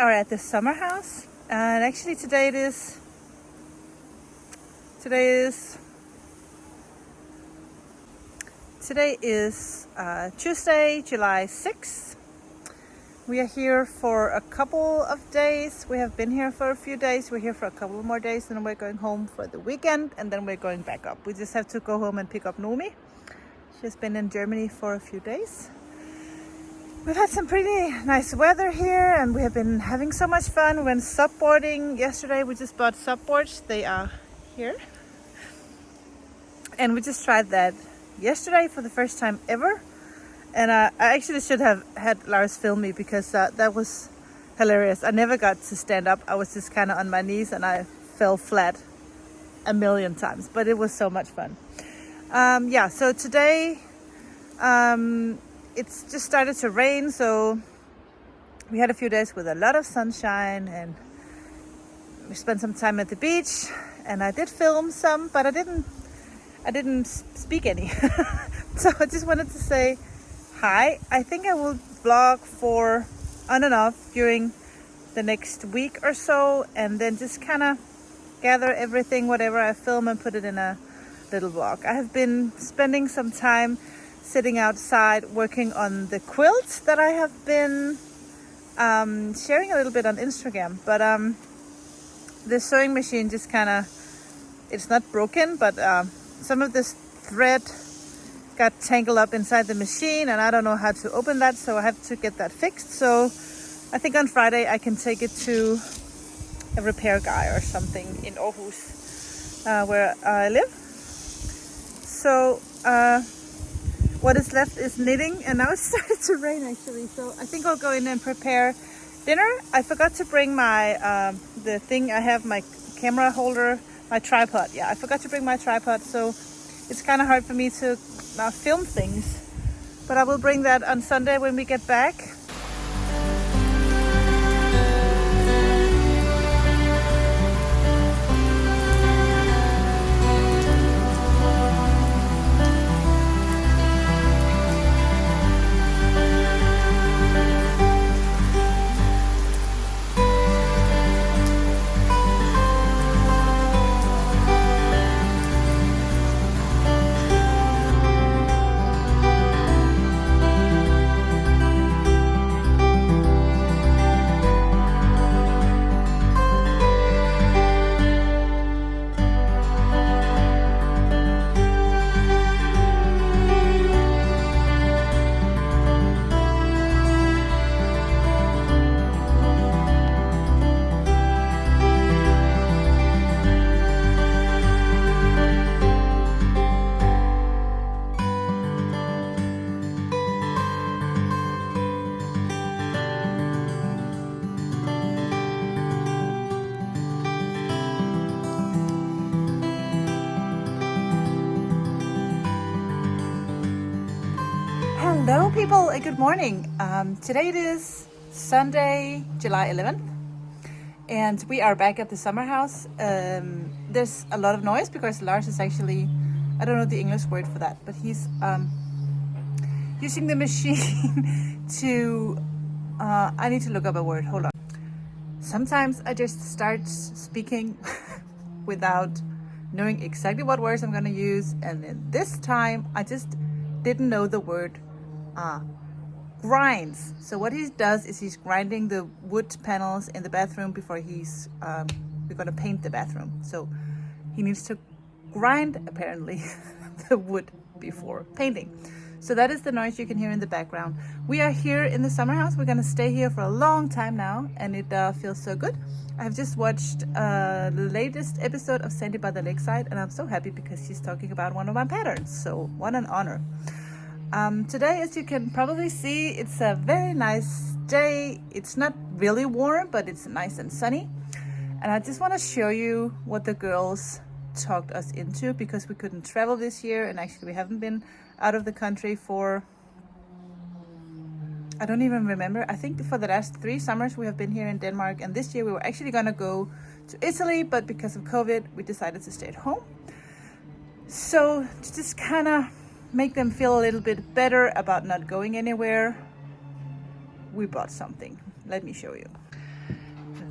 are at the summer house, and actually today is Tuesday, July 6th. We are here for a couple of days. We have been here for a few days. We're here for a couple more days, and then we're going home for the weekend, and then we're going back up. We just have to go home and pick up Nomi. She's been in Germany for a few days. We've had some pretty nice weather here, and we have been having so much fun. We went subboarding yesterday. We just bought subboards. They are here. And we just tried that yesterday for the first time ever. And I actually should have had Lars film me, because that was hilarious. I never got to stand up. I was just kind of on my knees, and I fell flat a million times. But it was so much fun. So today it's just started to rain, so we had a few days with a lot of sunshine, and we spent some time at the beach, and I did film some, but I didn't speak any. So I just wanted to say hi. I think I will vlog for on and off during the next week or so, and then just kind of gather everything, whatever I film, and put it in a little vlog. I have been spending some time sitting outside working on the quilt that I have been sharing a little bit on Instagram, but the sewing machine just it's not broken, but some of this thread got tangled up inside the machine, and I don't know how to open that, so I have to get that fixed. So I think on Friday I can take it to a repair guy or something in Aarhus, where I live. So what is left is knitting, and now it started to rain actually, so I think I'll go in and prepare dinner. I forgot to bring my the thing I have, my camera holder, my tripod. I forgot to bring my tripod, so it's kind of hard for me to film things, but I will bring that on Sunday when we get back. Hello people, good morning. Today it is Sunday, July 11th, and we are back at the summer house. There's a lot of noise because Lars is actually, I don't know the English word for that, but he's using the machine to, I need to look up a word, hold on. Sometimes I just start speaking without knowing exactly what words I'm going to use, and then this time I just didn't know the word grinds. So what he does is he's grinding the wood panels in the bathroom before we're going to paint the bathroom. So he needs to grind, apparently, the wood before painting. So that is the noise you can hear in the background. We are here in the summer house. We're going to stay here for a long time now, and it feels so good. I've just watched the latest episode of Sandy by the Lakeside, and I'm so happy because she's talking about one of my patterns. So what an honor. Today, as you can probably see, it's a very nice day. It's not really warm, but it's nice and sunny. And I just want to show you what the girls talked us into, because we couldn't travel this year, and actually we haven't been out of the country for, I don't even remember. I think for the last 3 summers we have been here in Denmark, and this year we were actually going to go to Italy, but because of COVID we decided to stay at home. So to just kind of make them feel a little bit better about not going anywhere, we bought something. Let me show you.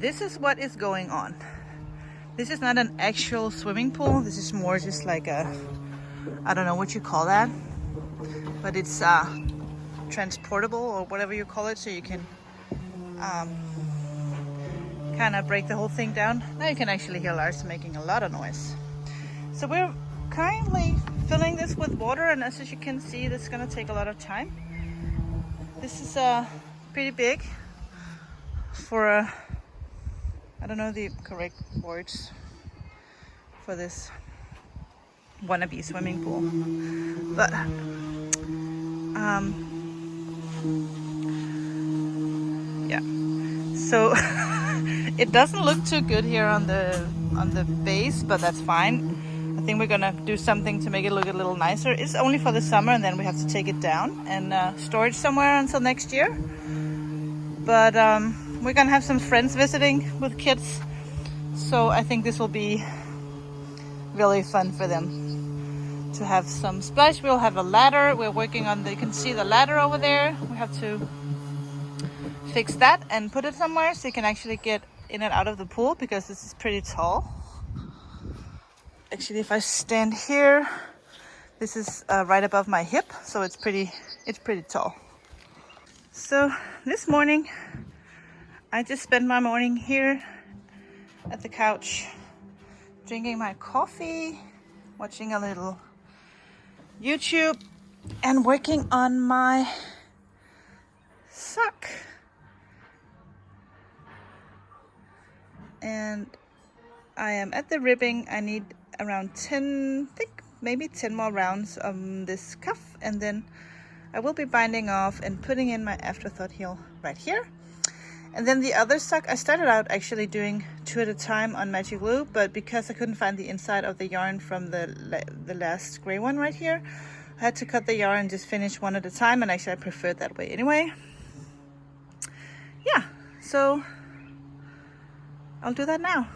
this is what is going on. This is not an actual swimming pool. This is more just like a, I don't know what you call that, but it's transportable or whatever you call it, so you can kind of break the whole thing down. Now you can actually hear Lars making a lot of noise. So we're currently filling this with water, and as you can see, this is gonna take a lot of time. This is pretty big for a, I don't know the correct words for this wannabe swimming pool, but yeah. So it doesn't look too good here on the base, but that's fine. I think we're gonna do something to make it look a little nicer. It's only for the summer, and then we have to take it down and store it somewhere until next year. But we're gonna have some friends visiting with kids, so I think this will be really fun for them to have some splash. We'll have a ladder. We're working on you can see the ladder over there. We have to fix that and put it somewhere so you can actually get in and out of the pool, because this is pretty tall. Actually, if I stand here, this is right above my hip, so it's pretty tall. So this morning, I just spent my morning here at the couch, drinking my coffee, watching a little YouTube, and working on my sock. And I am at the ribbing. I need around 10, I think maybe 10 more rounds on this cuff, and then I will be binding off and putting in my afterthought heel right here. And then the other sock, I started out actually doing 2 at a time on magic glue, but because I couldn't find the inside of the yarn from the last gray one right here, I had to cut the yarn and just finish 1 at a time, and actually I preferred that way anyway. Yeah, so I'll do that now.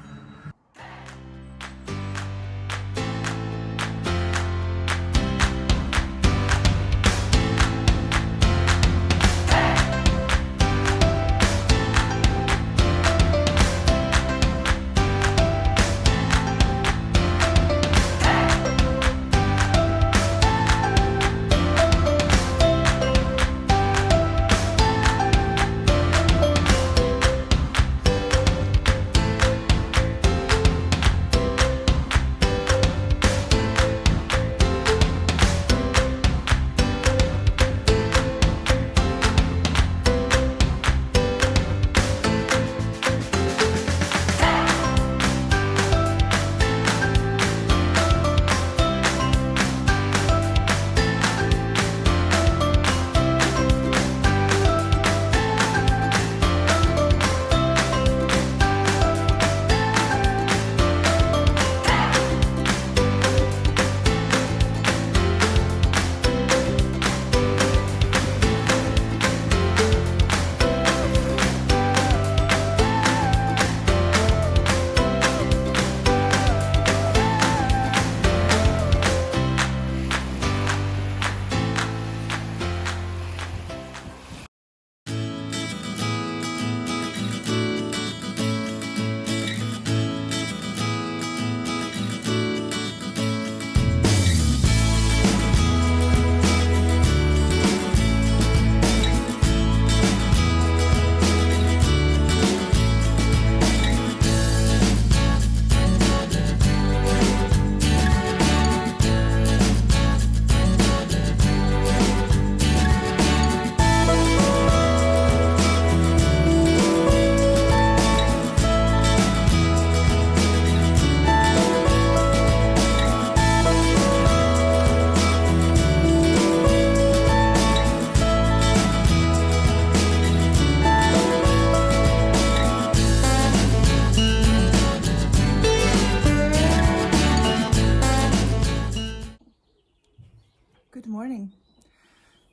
Good morning.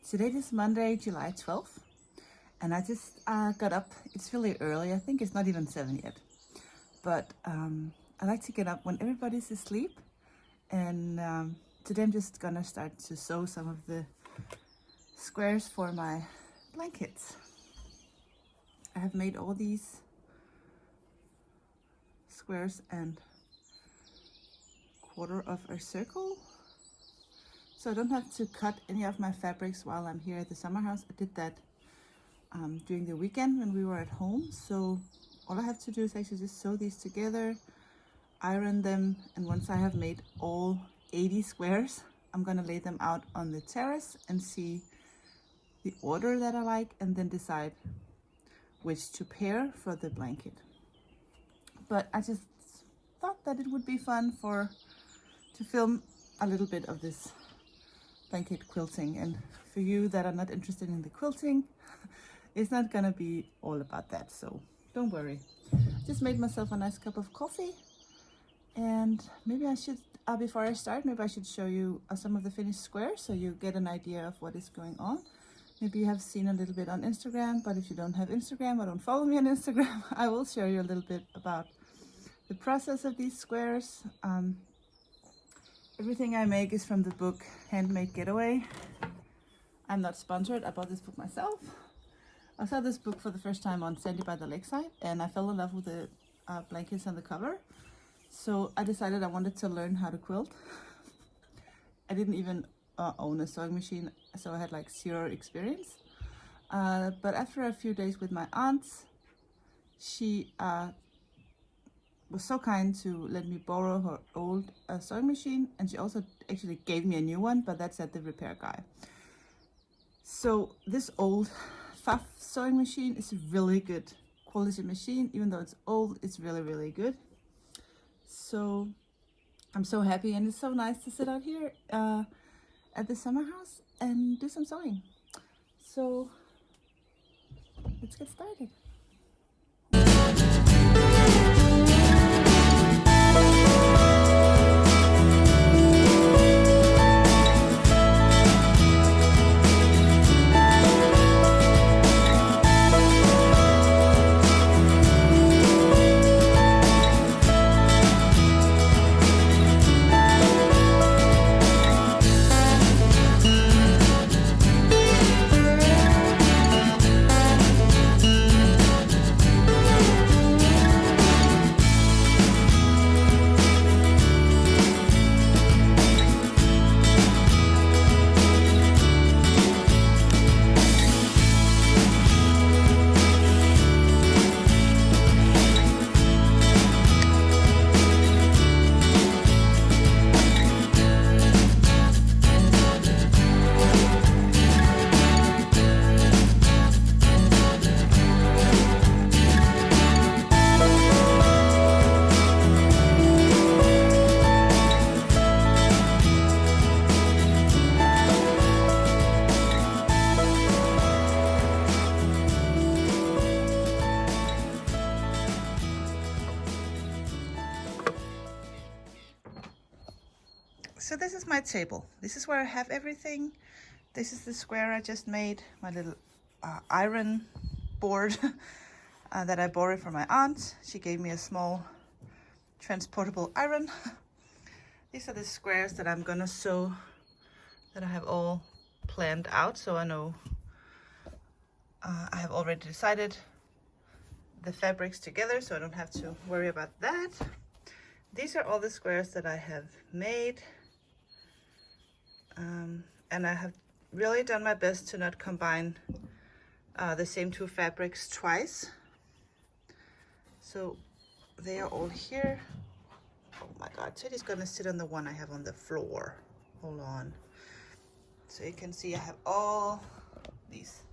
Today is Monday, July 12th, and I just got up. It's really early. I think it's not even 7 yet, but I like to get up when everybody's asleep, and today I'm just gonna start to sew some of the squares for my blankets. I have made all these squares and quarter of a circle. So I don't have to cut any of my fabrics while I'm here at the summer house. I did that during the weekend when we were at home. So all I have to do is actually just sew these together, iron them, and once I have made all 80 squares, I'm gonna lay them out on the terrace and see the order that I like, and then decide which to pair for the blanket. But I just thought that it would be fun to film a little bit of this blanket quilting. And for you that are not interested in the quilting, it's not gonna be all about that, so don't worry. Just made myself a nice cup of coffee, and maybe I should, before I start, maybe I should show you some of the finished squares so you get an idea of what is going on. Maybe you have seen a little bit on Instagram, but if you don't have Instagram or don't follow me on Instagram, I will show you a little bit about the process of these squares. Everything I make is from the book Handmade Getaway. I'm not sponsored. I bought this book myself. I saw this book for the first time on Sandy by the Lakeside, and I fell in love with the blankets on the cover. So I decided I wanted to learn how to quilt. I didn't even own a sewing machine, so I had like zero experience. But after a few days with my aunt, she was so kind to let me borrow her old sewing machine, and she also actually gave me a new one, but that's at the repair guy. So this old Pfaff sewing machine is a really good quality machine. Even though it's old, it's really, really good. So I'm so happy, and it's so nice to sit out here at the summer house and do some sewing. So let's get started. So this is my table. This is where I have everything. This is the square I just made, my little iron board that I borrowed from my aunt. She gave me a small transportable iron. These are the squares that I'm gonna sew, that I have all planned out, so I know I have already decided the fabrics together, so I don't have to worry about that. These are all the squares that I have made. And I have really done my best to not combine the same two fabrics twice. So they are all here. Oh my God, Teddy's gonna sit on the one I have on the floor. Hold on. So you can see I have all these.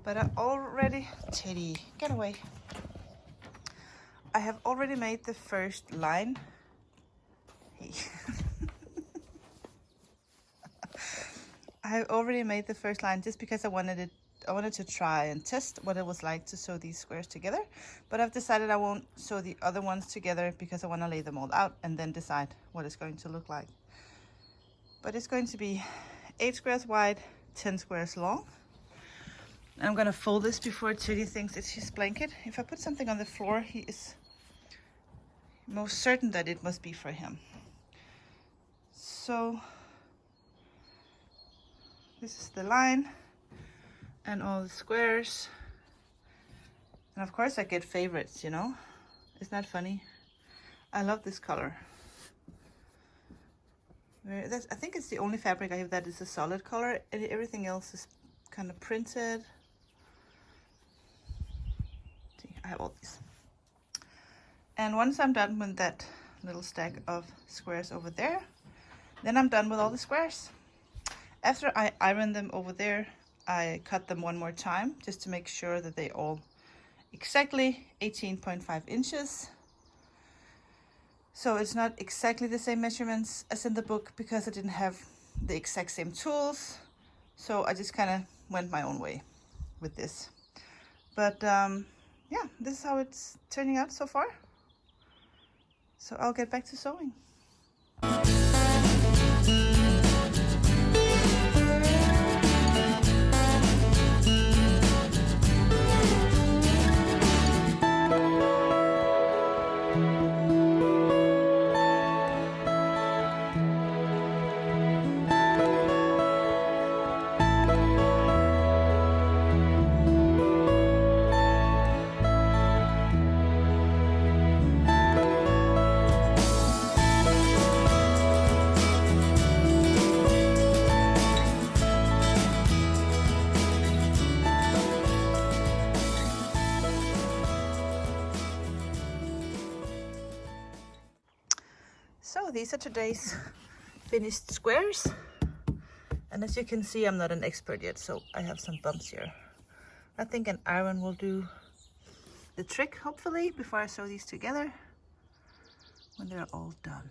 But I already, Teddy, get away. I have already made the first line. Hey. I have already made the first line just because I wanted to try and test what it was like to sew these squares together. But I've decided I won't sew the other ones together because I want to lay them all out and then decide what it's going to look like. But it's going to be 8 squares wide, 10 squares long. And I'm going to fold this before Teddy thinks it's his blanket. If I put something on the floor, he is most certain that it must be for him. So this is the line and all the squares. And of course I get favorites, you know? Isn't that funny? I love this color. I think it's the only fabric I have that is a solid color. Everything else is kind of printed. See, I have all these. And once I'm done with that little stack of squares over there, then I'm done with all the squares. After I iron them over there, I cut them one more time just to make sure that they all exactly 18.5 inches. So it's not exactly the same measurements as in the book because I didn't have the exact same tools. So I just kind of went my own way with this. But yeah, this is how it's turning out so far. So I'll get back to sewing. So these are today's finished squares. And as you can see, I'm not an expert yet, so I have some bumps here. I think an iron will do the trick, hopefully, before I sew these together when they're all done.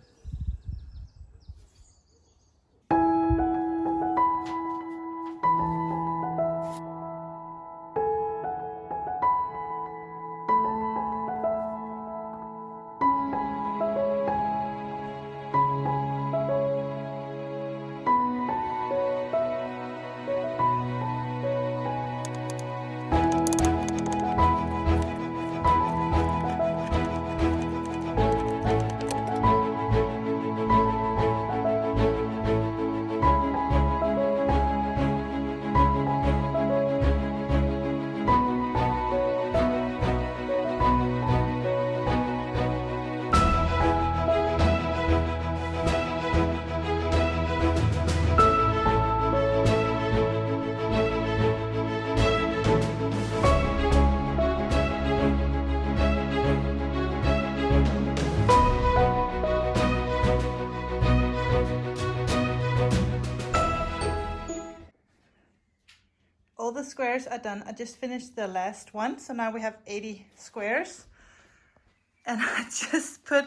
All the squares are done. I just finished the last one, so now we have 80 squares. And I just put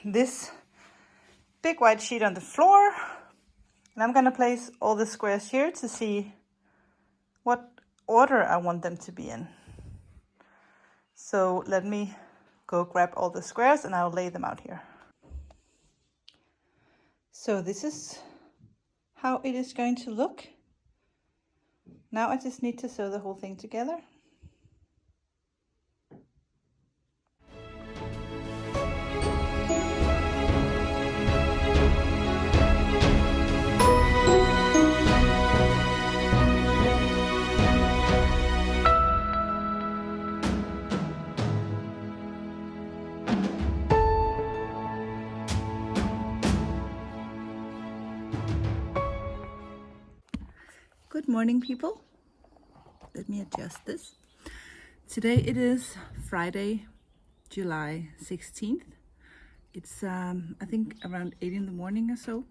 this big white sheet on the floor. And I'm gonna place all the squares here to see what order I want them to be in. So let me go grab all the squares and I'll lay them out here. So this is how it is going to look. Now I just need to sew the whole thing together. Good morning, people. Let me adjust this. Today it is Friday, July 16th. It's I think around 8 in the morning or so.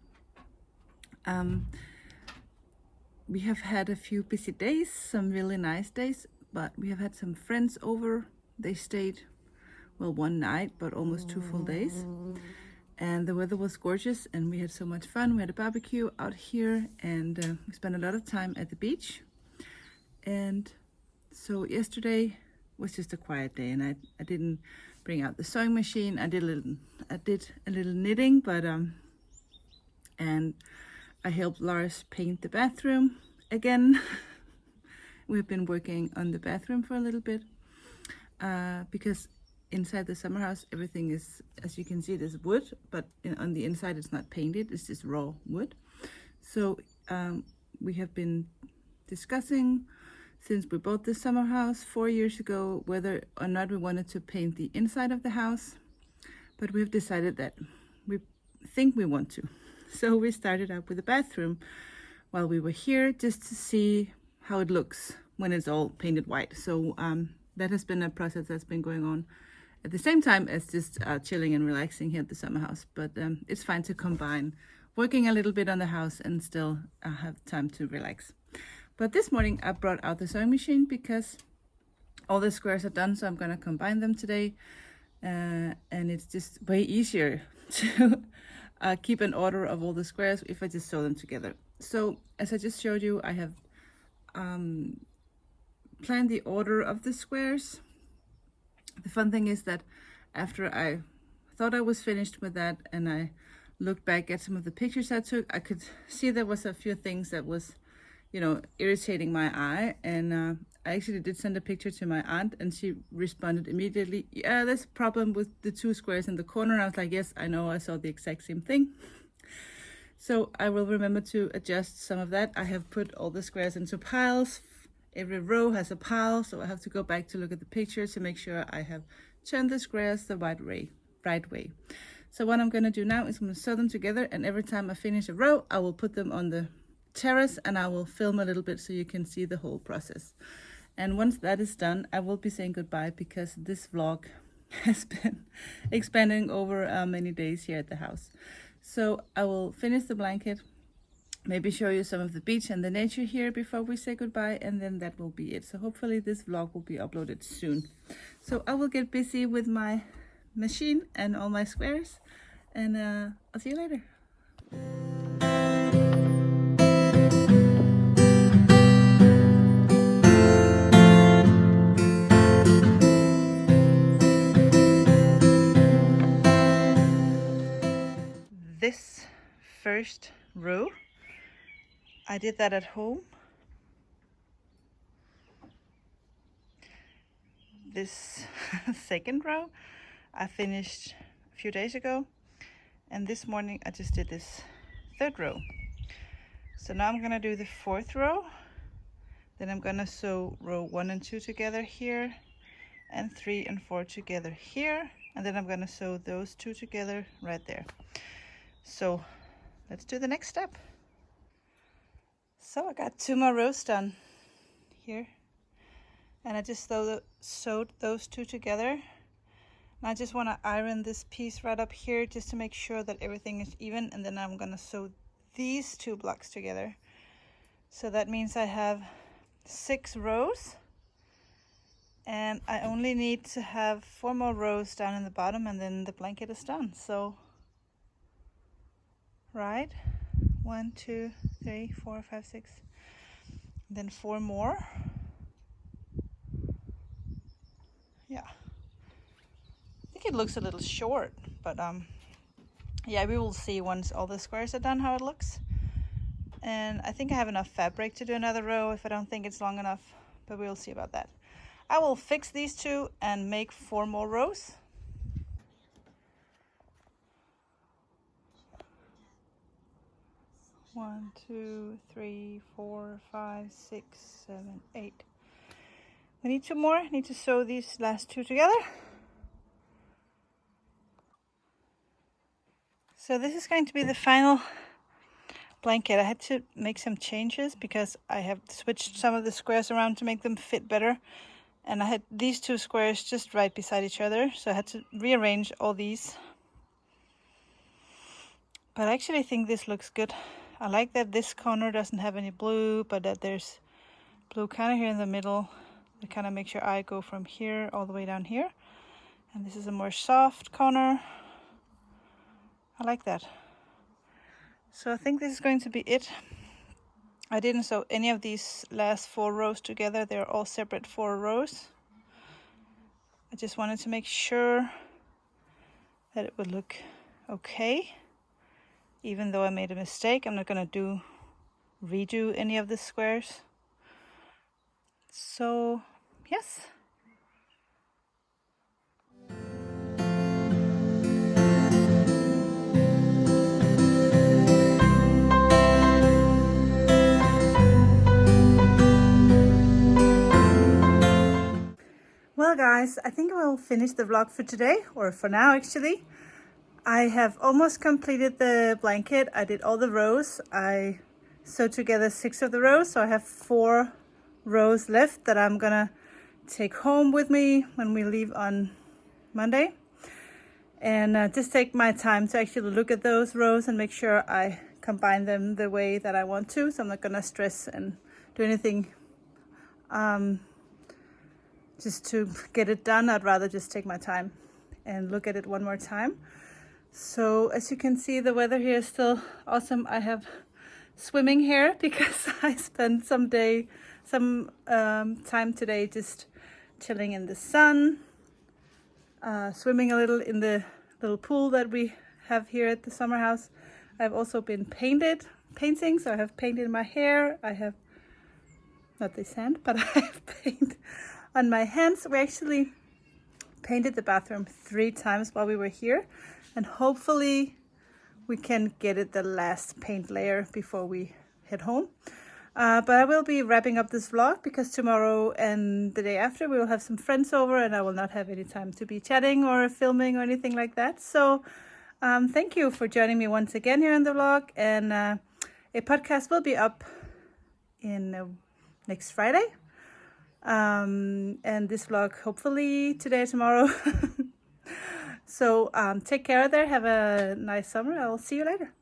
We have had a few busy days, some really nice days, but we have had some friends over. They stayed, well, one night, but almost 2 full days. And the weather was gorgeous and we had so much fun. We had a barbecue out here and we spent a lot of time at the beach. And so yesterday was just a quiet day and I didn't bring out the sewing machine. I did a little knitting, but and I helped Lars paint the bathroom again. We've been working on the bathroom for a little bit because inside the summer house everything is, as you can see, it is wood, but on the inside it's not painted, it's just raw wood. So we have been discussing since we bought this summer house 4 years ago, whether or not we wanted to paint the inside of the house, but we've decided that we think we want to. So we started out with the bathroom while we were here, just to see how it looks when it's all painted white. So that has been a process that's been going on at the same time as just chilling and relaxing here at the summer house. But it's fine to combine working a little bit on the house and still have time to relax. But this morning I brought out the sewing machine because all the squares are done, so I'm gonna combine them today. And it's just way easier to keep an order of all the squares if I just sew them together. So as I just showed you, I have planned the order of the squares. The fun thing is that after I thought I was finished with that and I looked back at some of the pictures I took, I could see there was a few things that was, you know, irritating my eye. And I actually did send a picture to my aunt and she responded immediately, yeah, there's a problem with the 2 squares in the corner. I was like, yes, I know, I saw the exact same thing. So I will remember to adjust some of that. I have put all the squares into piles. Every row has a pile, so I have to go back to look at the picture to make sure I have turned the squares the right way. So what I'm going to do now is I'm going to sew them together, and every time I finish a row, I will put them on the terrace and I will film a little bit so you can see the whole process. And once that is done, I will be saying goodbye because this vlog has been expanding over many days here at the house. So I will finish the blanket, maybe show you some of the beach and the nature here before we say goodbye, and then that will be it. So hopefully this vlog will be uploaded soon. So I will get busy with my machine and all my squares, and I'll see you later. This first row, I did that at home. This second row I finished a few days ago, and this morning I just did this third row. So now I'm gonna do the 4th row, then I'm gonna sew row 1 and 2 together here, and 3 and 4 together here, and then I'm gonna sew those 2 together right there. So let's do the next step. So I got 2 more rows done here, and I just sewed those 2 together. And I just want to iron this piece right up here just to make sure that everything is even, and then I'm gonna sew these 2 blocks together. So that means I have 6 rows, and I only need to have 4 more rows down in the bottom, and then the blanket is done. So right, 1 2 3 4 5 6, then 4 more. Yeah, I think it looks a little short, but yeah, we will see once all the squares are done how it looks. And I think I have enough fabric to do another row if I don't think it's long enough, but we'll see about that. I will fix these 2 and make 4 more rows. One, 2, 3, 4, 5, 6, 7, 8. We need 2 more. I need to sew these last 2 together. So this is going to be the final blanket. I had to make some changes because I have switched some of the squares around to make them fit better. And I had these 2 squares just right beside each other, so I had to rearrange all these. But I actually think this looks good. I like that this corner doesn't have any blue, but that there's blue kind of here in the middle. It kind of makes your eye go from here all the way down here. And this is a more soft corner. I like that. So I think this is going to be it. I didn't sew any of these last 4 rows together. They're all separate 4 rows. I just wanted to make sure that it would look okay. Even though I made a mistake, I'm not going to redo any of the squares. So, yes. Well, guys, I think we'll finish the vlog for today, or for now actually. I have almost completed the blanket. I did all the rows. I sewed together 6 of the rows, so I have 4 rows left that I'm gonna take home with me when we leave on Monday. And just take my time to actually look at those rows and make sure I combine them the way that I want to. So I'm not gonna stress and do anything just to get it done. I'd rather just take my time and look at it one more time. So as you can see, the weather here is still awesome. I have swimming here because I spent some time today just chilling in the sun, swimming a little in the little pool that we have here at the summer house. I've also been painting, so I have paint in my hair. I have not the sand, but I have paint on my hands. We actually painted the bathroom 3 times while we were here, and hopefully we can get it the last paint layer before we head home. But I will be wrapping up this vlog because tomorrow and the day after we will have some friends over, and I will not have any time to be chatting or filming or anything like that. So thank you for joining me once again here in the vlog, and a podcast will be up in next Friday. And this vlog hopefully today or tomorrow. So take care there. Have a nice summer. I'll see you later.